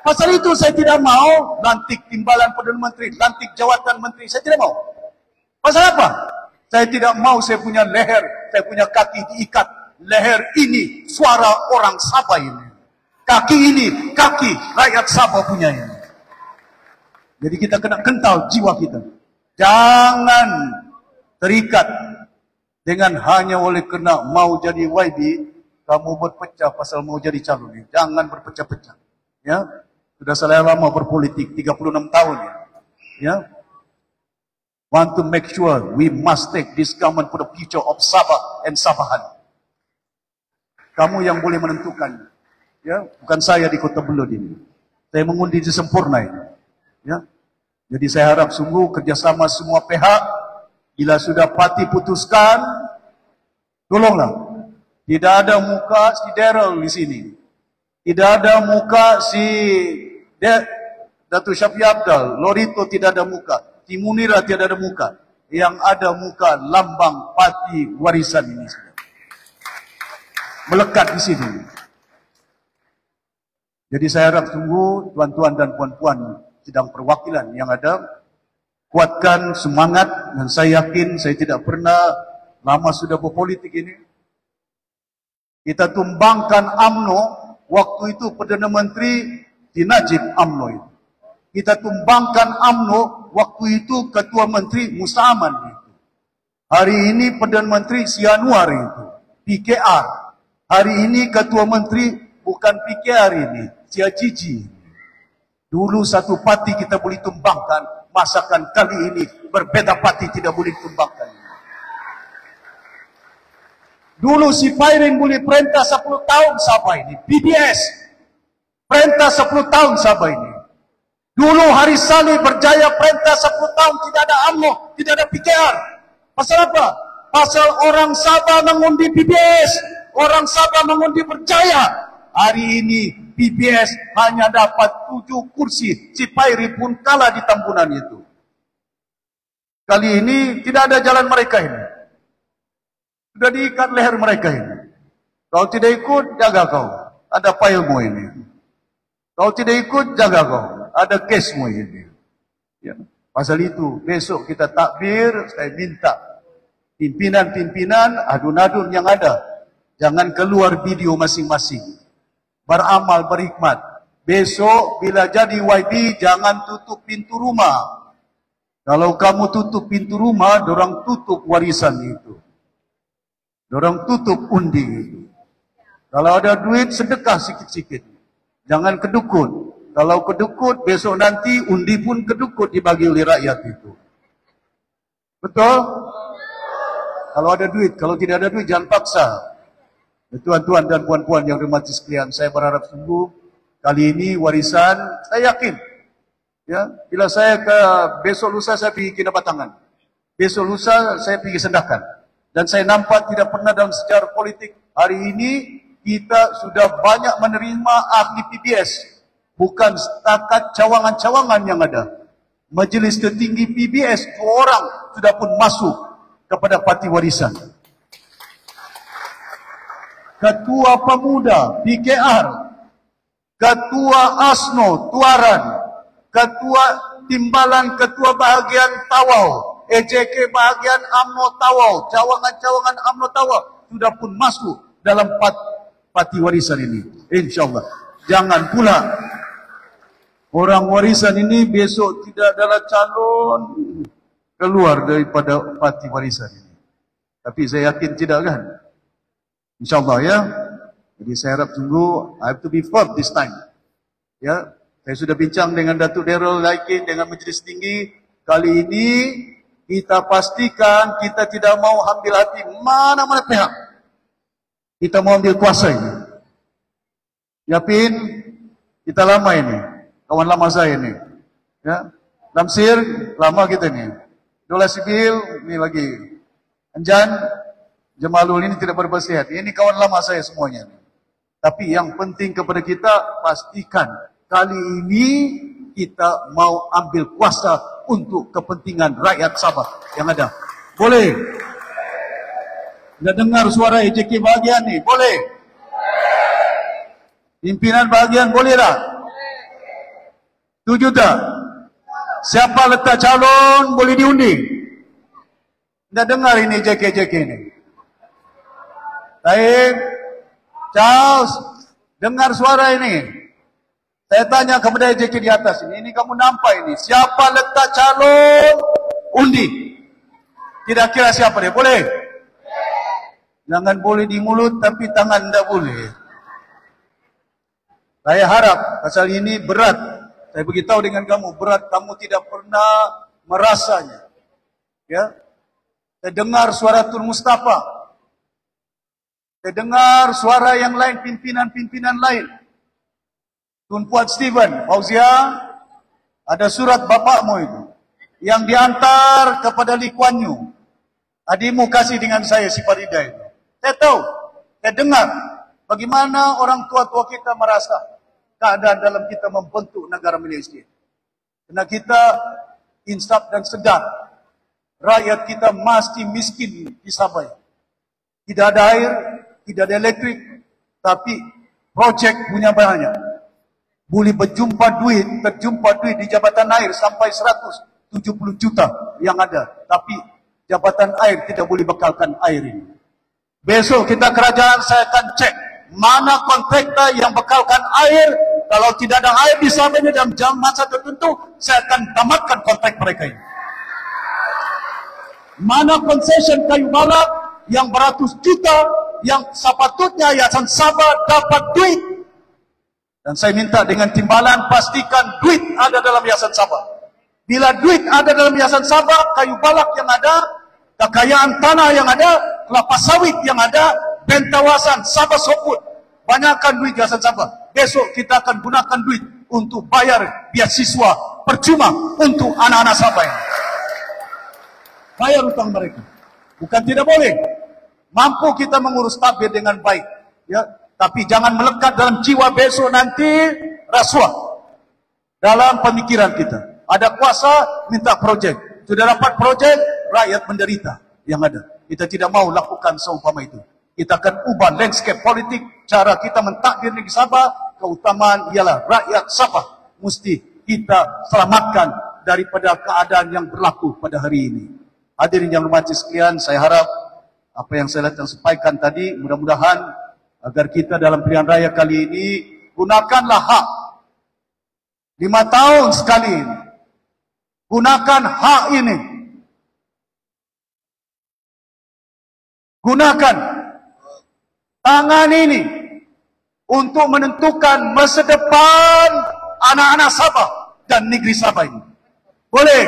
Pasal itu saya tidak mau lantik timbalan Perdana Menteri, lantik jawatan menteri. Saya tidak mau. Pasal apa? Saya tidak mau saya punya leher, saya punya kaki diikat. Leher ini suara orang Sabah ini. Kaki ini, kaki rakyat Sabah punya ini. Jadi kita kena kental jiwa kita. Jangan terikat dengan hanya oleh kena mau jadi YB, kamu berpecah pasal mau jadi calon. Jangan berpecah-pecah. Ya, sudah saya lama berpolitik, 36 tahun ya. Ya, want to make sure we must take this government for the future of Sabah and Sabahan. Kamu yang boleh menentukan. Ya, bukan saya di Kota Belud ini. Saya mengundi di Sempurna ini. Ya. Jadi saya harap sungguh kerjasama semua pihak. Bila sudah parti putuskan, tolonglah. Tidak ada muka si Daryl di sini. Tidak ada muka si Datuk Syafiq Abdal. Lorito tidak ada muka. Timunira tidak ada muka. Yang ada muka lambang parti warisan ini. Melekat di sini. Jadi saya harap sungguh tuan-tuan dan puan-puan sidang perwakilan yang ada, kuatkan semangat, dan saya yakin saya tidak pernah lama sudah berpolitik ini. Kita tumbangkan UMNO, waktu itu Perdana Menteri di Najib UMNO itu. Kita tumbangkan UMNO, waktu itu Ketua Menteri Musa Aman itu. Hari ini Perdana Menteri Sianuar itu, PKR. Hari ini Ketua Menteri bukan PKR ini, Sia Jiji. Dulu satu parti kita boleh tumbangkan, masakan kali ini berbeda parti tidak boleh tumbangkan. Dulu si Pairin boleh perintah 10 tahun Sabah ini, PBS. Perintah 10 tahun Sabah ini. Dulu Hari Saleh berjaya perintah 10 tahun, tidak ada UMNO, tidak ada PKR. Pasal apa? Pasal orang Sabah mengundi PBS, orang Sabah mengundi berjaya. Hari ini PBS hanya dapat 7 kursi, si Pairi pun kalah di Tambunan itu. Kali ini tidak ada jalan mereka ini. Sudah diikat leher mereka ini. Kau tidak ikut, jaga kau. Ada pailmu ini. Kau tidak ikut, jaga kau. Ada kesmu ini. Ya. Pasal itu, besok kita takbir, saya minta pimpinan-pimpinan, adun-adun yang ada, jangan keluar video masing-masing. Beramal, berhikmat. Besok, bila jadi YB, jangan tutup pintu rumah. Kalau kamu tutup pintu rumah, dorang tutup warisan itu. Dorang tutup undi itu. Kalau ada duit, sedekah sikit-sikit. Jangan kedukut. Kalau kedukut, besok nanti undi pun kedukut dibagi oleh rakyat itu. Betul? Kalau ada duit, kalau tidak ada duit, jangan paksa. Tuan-tuan dan puan-puan yang hormati sekalian, saya berharap sungguh kali ini warisan, saya yakin. Ya, bila saya ke besok lusa saya pergi Kinabatangan. Besok lusa saya pergi Sendakan. Dan saya nampak tidak pernah dalam sejarah politik hari ini kita sudah banyak menerima ahli PBS. Bukan setakat cawangan-cawangan yang ada. Majelis tertinggi PBS 2 orang sudah pun masuk kepada parti warisan. Ketua Pemuda PKR, Ketua ASNO Tuaran, Ketua Timbalan, Ketua Bahagian Tawau, EJK Bahagian UMNO Tawau, cawangan-cawangan UMNO Tawau sudah pun masuk dalam parti warisan ini. InsyaAllah. Jangan pula orang warisan ini besok tidak adalah calon keluar daripada parti warisan ini. Tapi saya yakin tidak kan? InsyaAllah ya. Jadi saya harap tunggu, I have to be firm this time. Ya, saya sudah bincang dengan Datuk Daryl Laikin, dengan Majlis Tinggi. Kali ini kita pastikan kita tidak mau ambil hati mana-mana pihak. Kita mau ambil kuasa ini. Yapin, kita lama ini. Kawan lama saya ini. Ya. Lamsir, lama kita ini. Dola Sibil, ini lagi. Anjan, Jamalul ini tidak berbersih hati. Ini kawan lama saya semuanya. Tapi yang penting kepada kita, pastikan kali ini kita mau ambil kuasa untuk kepentingan rakyat Sabah yang ada. Boleh? Anda dengar suara EJK bahagian ni? Boleh? Pimpinan bahagian boleh tak? Setuju tak? Siapa letak calon boleh diundi? Anda dengar ini EJK ini? Baik, Charles, dengar suara ini. Saya tanya kepada EJK di atas ini kamu nampak ini, siapa letak calon undi? Kira-kira siapa dia? Boleh? Jangan boleh di mulut, tapi tangan tidak boleh. Saya harap, pasal ini berat. Saya beritahu dengan kamu, berat, kamu tidak pernah merasanya. Ya, saya dengar suara Tun Mustafa. Saya dengar suara yang lain, pimpinan-pimpinan lain. Tun Puat Steven, Fauzia, ada surat bapakmu itu. Yang diantar kepada Lee Kuan Yew. Adikmu kasih dengan saya, si Farida itu. Saya tahu, saya dengar bagaimana orang tua-tua kita merasa keadaan dalam kita membentuk negara Malaysia. Karena kita insaf dan sedar, rakyat kita masih miskin di Sabah. Tidak ada air, tidak ada elektrik, tapi projek punya banyak. Boleh terjumpa duit di jabatan air sampai 170 juta yang ada. Tapi jabatan air tidak boleh bekalkan air ini. Besok kita kerajaan saya akan cek mana kontraktor yang bekalkan air Kalau tidak ada air di Sabah ini dalam jam masa tertentu, saya akan tamatkan kontrak mereka ini. Mana concession kayu balak yang beratus juta, yang sepatutnya Yayasan Sabah dapat duit. Dan saya minta dengan timbalan, pastikan duit ada dalam Yayasan Sabah. Bila duit ada dalam Yayasan Sabah, kayu balak yang ada, kekayaan tanah yang ada, kelapa sawit yang ada, bentawasan Sabah Soput, banyakkan duit Yayasan Sabah. Besok kita akan gunakan duit untuk bayar beasiswa percuma untuk anak-anak Sabah ini. Bayar utang mereka. Bukan tidak boleh. Mampu kita mengurus tabir dengan baik. Ya, tapi jangan melekat dalam jiwa besok nanti rasuah. Dalam pemikiran kita. Ada kuasa, minta projek. Sudah dapat projek, rakyat menderita yang ada. Kita tidak mau lakukan seumpama itu. Kita akan ubah landscape politik. Cara kita mentakdir negeri Sabah, keutamaan ialah rakyat Sabah. Mesti kita selamatkan daripada keadaan yang berlaku pada hari ini. Hadirin yang hormati sekalian, saya harap apa yang saya sampaikan tadi, mudah-mudahan agar kita dalam pilihan raya kali ini, gunakanlah hak 5 tahun sekali ini. Gunakan hak ini. Gunakan tangan ini untuk menentukan masa depan anak-anak Sabah dan negeri Sabah ini. Boleh?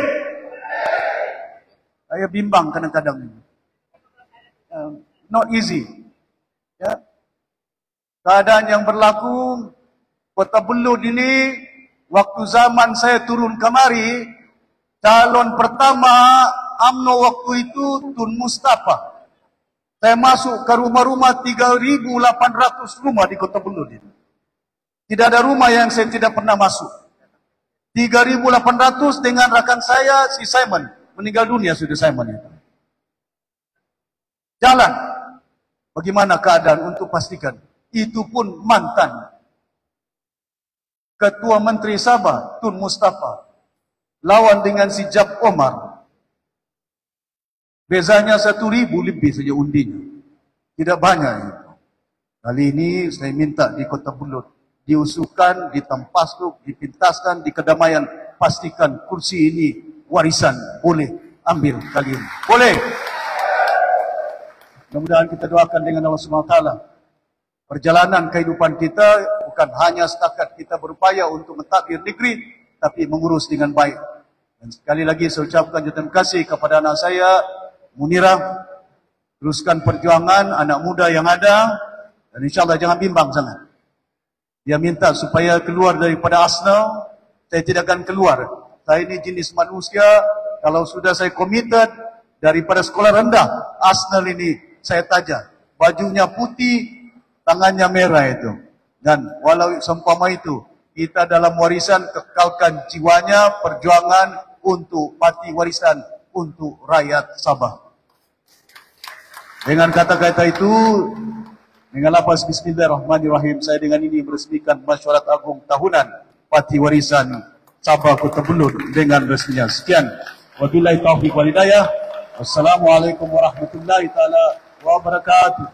Saya bimbang kadang-kadang. Not easy. Ya. Keadaan yang berlaku Kota Belud ini, waktu zaman saya turun kemari, calon pertama UMNO waktu itu Tun Mustafa. Saya masuk ke rumah-rumah 3.800 rumah di Kota Belud ini. Tidak ada rumah yang saya tidak pernah masuk. 3.800 dengan rakan saya, si Simon. Meninggal dunia sudah Simon itu. Jalan. Bagaimana keadaan untuk pastikan. Itu pun mantan Ketua Menteri Sabah, Tun Mustafa. Lawan dengan si Jab Omar. Bezanya 1.000 lebih saja undinya. Tidak banyak itu. Kali ini saya minta di Kota Belud. Diusulkan, ditampaskan, dipintaskan, di kedamaian. Pastikan kursi ini warisan boleh ambil kali ini. Boleh. Mudah-mudahan kita doakan dengan Allah SWT. Perjalanan kehidupan kita bukan hanya setakat kita berupaya untuk mentadbir negeri, tapi mengurus dengan baik. Dan sekali lagi saya ucapkan terima kasih kepada anak saya, Munirah. Teruskan perjuangan anak muda yang ada. Dan insyaAllah jangan bimbang sangat. Dia minta supaya keluar daripada Arsenal. Saya tidak akan keluar. Saya ini jenis manusia, kalau sudah saya committed daripada sekolah rendah, Arsenal ini saya tajam. Bajunya putih, tangannya merah itu. Dan walau seumpama itu, kita dalam warisan kekalkan jiwanya, perjuangan untuk parti warisan untuk rakyat Sabah. Dengan kata-kata itu, dengan lafaz Bismillahirrahmanirrahim, saya dengan ini meresmikan Mesyuarat Agung Tahunan Parti Warisan Sabah Kota Belud dengan resminya. Sekian. Wabillahi taufiq wal hidayah. Wassalamualaikum warahmatullahi taala wabarakatuh.